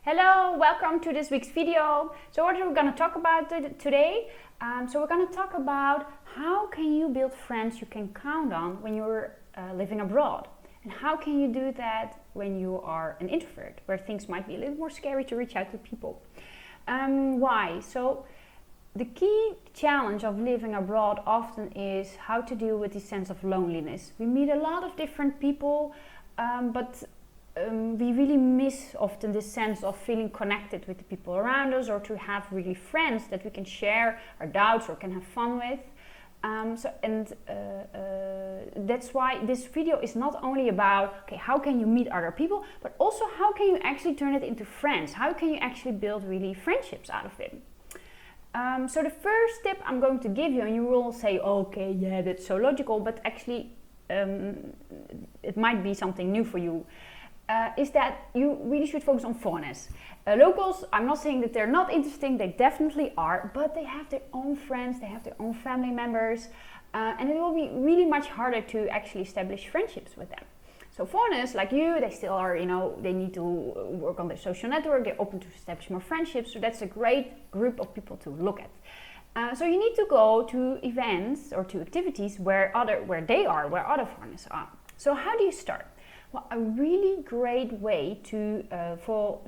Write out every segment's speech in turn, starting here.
Hello, welcome to this week's video. So what are we going to talk about today? So we're going to talk about how can you build friends you can count on when you're living abroad. And how can you do that when you are an introvert, where things might be a little more scary to reach out to people. Why? So the key challenge of living abroad often is how to deal with the sense of loneliness. We meet a lot of different people, but we really miss often this sense of feeling connected with the people around us, or to have really friends that we can share our doubts or can have fun with. That's why this video is not only about how can you meet other people, but also how can you actually turn it into friends? How can you actually build really friendships out of it? So the first tip I'm going to give you, and you will say, okay, yeah, that's so logical, but actually it might be something new for you. Is that you really should focus on fairness. Locals, I'm not saying that they're not interesting, they definitely are, but they have their own friends, they have their own family members, and it will be really much harder to actually establish friendships with them. So foreigners like you, they still are, they need to work on their social network, they're open to establish more friendships, so that's a great group of people to look at. So you need to go to events or to activities where other foreigners are. So how do you start? Well, a really great way to for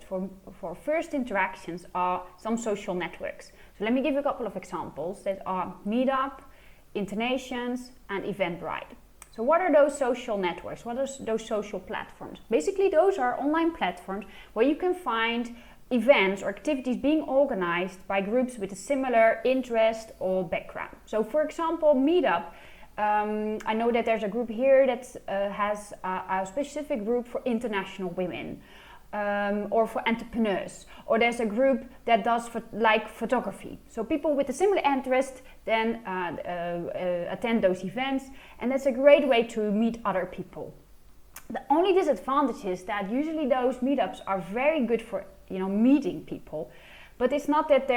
first interactions are some social networks. So let me give you a couple of examples that are Meetup, Internations, and Eventbrite. So what are those social networks? What are those social platforms? Basically, those are online platforms where you can find events or activities being organized by groups with a similar interest or background. So for example, Meetup. I know that there's a group here that has a specific group for international women, or for entrepreneurs, or there's a group that does photography. So people with a similar interest then attend those events, and that's a great way to meet other people. The only disadvantage is that usually those meetups are very good for meeting people, but it's not that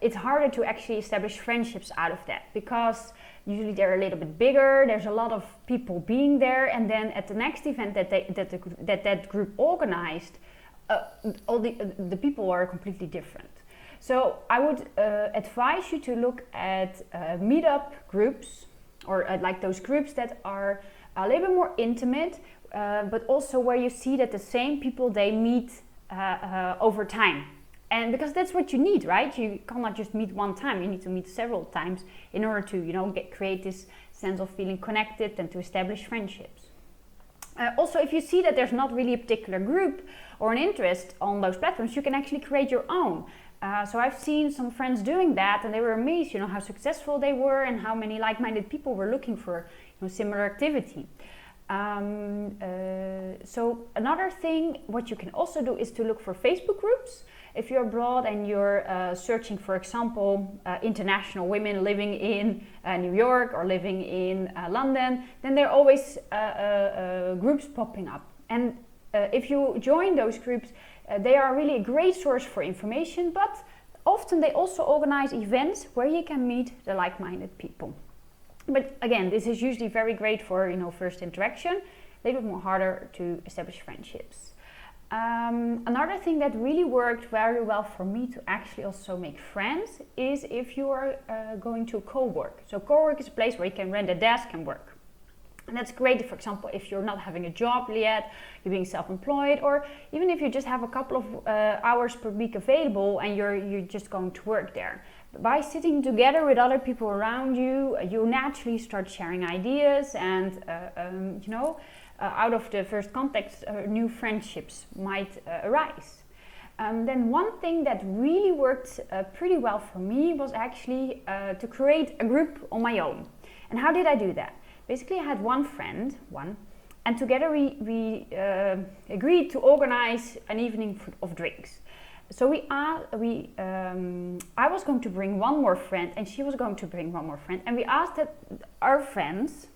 it's harder to actually establish friendships out of that, because usually they're a little bit bigger, there's a lot of people being there, and then at the next event that group organized, all the people are completely different. So I would advise you to look at meetup groups, or like those groups that are a little bit more intimate, but also where you see that the same people, they meet over time. And because that's what you need, right? You cannot just meet one time. You need to meet several times in order to, create this sense of feeling connected and to establish friendships. Also, if you see that there's not really a particular group or an interest on those platforms, you can actually create your own. So I've seen some friends doing that, and they were amazed, how successful they were and how many like-minded people were looking for, similar activity. So another thing, what you can also do is to look for Facebook groups. If you're abroad and you're searching, for example, international women living in New York or living in London, then there are always groups popping up. And if you join those groups, they are really a great source for information, but often they also organize events where you can meet the like-minded people. But again, this is usually very great for first interaction, a little bit more harder to establish friendships. Another thing that really worked very well for me to actually also make friends is if you are going to co-work. So co-work is a place where you can rent a desk and work. And that's great, for example, if you're not having a job yet, you're being self-employed, or even if you just have a couple of hours per week available and you're just going to work there. By sitting together with other people around you, you naturally start sharing ideas, and out of the first contact, new friendships might arise. Then one thing that really worked pretty well for me was actually to create a group on my own. And how did I do that? Basically, I had one friend, and together we agreed to organize an evening of drinks. So I was going to bring one more friend, and she was going to bring one more friend, and we asked our friends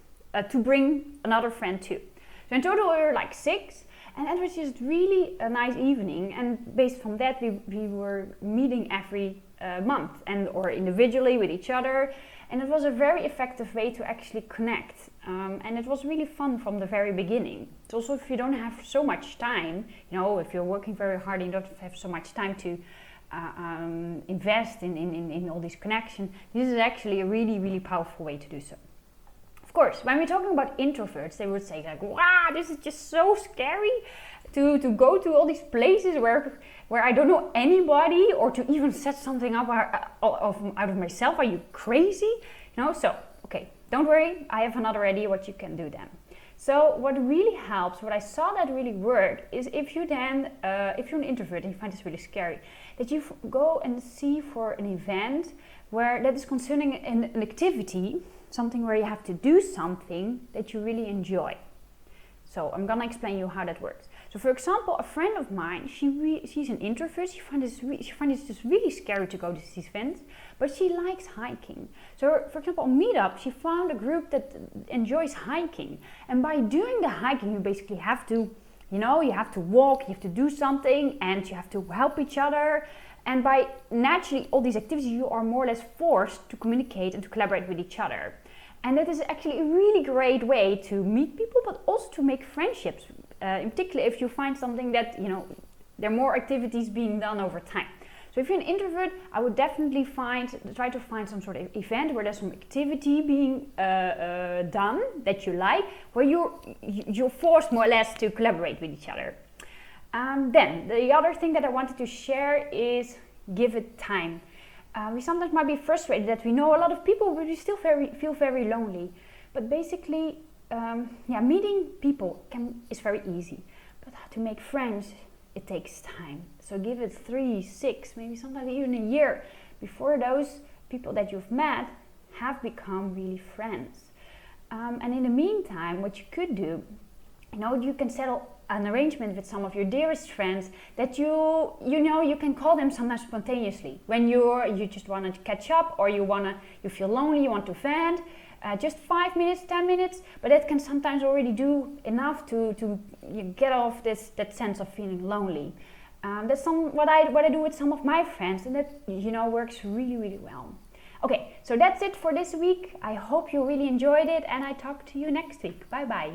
to bring another friend too. So in total we were like 6, and it was just really a nice evening, and based on that we were meeting every month, and or individually with each other. And it was a very effective way to actually connect. And it was really fun from the very beginning. It's also if you don't have so much time, if you're working very hard and you don't have so much time to invest in all these connections, this is actually a really, really powerful way to do so. Of course, when we're talking about introverts, they would say like, wow, this is just so scary to go to all these places where I don't know anybody, or to even set something up out of myself. Are you crazy? So, okay, don't worry, I have another idea what you can do then. So what really helps, what I saw that really worked, is if you're an introvert and you find this really scary, that you go and see for an event that is concerning an activity, something where you have to do something that you really enjoy. So I'm gonna explain you how that works. So for example, a friend of mine, she's an introvert. She finds it just really scary to go to these events, but she likes hiking. So for example, on Meetup, she found a group that enjoys hiking. And by doing the hiking, you basically have to, you have to walk, you have to do something, and you have to help each other. And by naturally all these activities, you are more or less forced to communicate and to collaborate with each other. And that is actually a really great way to meet people, but also to make friendships. In particular, if you find something that, there are more activities being done over time. So if you're an introvert, I would definitely try to find some sort of event where there's some activity being done that you like, where you're forced more or less to collaborate with each other. Then the other thing that I wanted to share is give it time. We sometimes might be frustrated that we know a lot of people, but we still feel very lonely. But basically, meeting people is very easy. But to make friends, it takes time. So give it 3, 6, maybe sometimes even a year before those people that you've met have become really friends. And in the meantime, what you could do, you can settle an arrangement with some of your dearest friends that you can call them sometimes spontaneously when you just want to catch up, or you feel lonely, you want to vent, just 5 minutes, 10 minutes, but that can sometimes already do enough to get off that sense of feeling lonely. That's what I do with some of my friends, and that works really, really well. Okay, so that's it for this week. I hope you really enjoyed it, and I talk to you next week. Bye bye.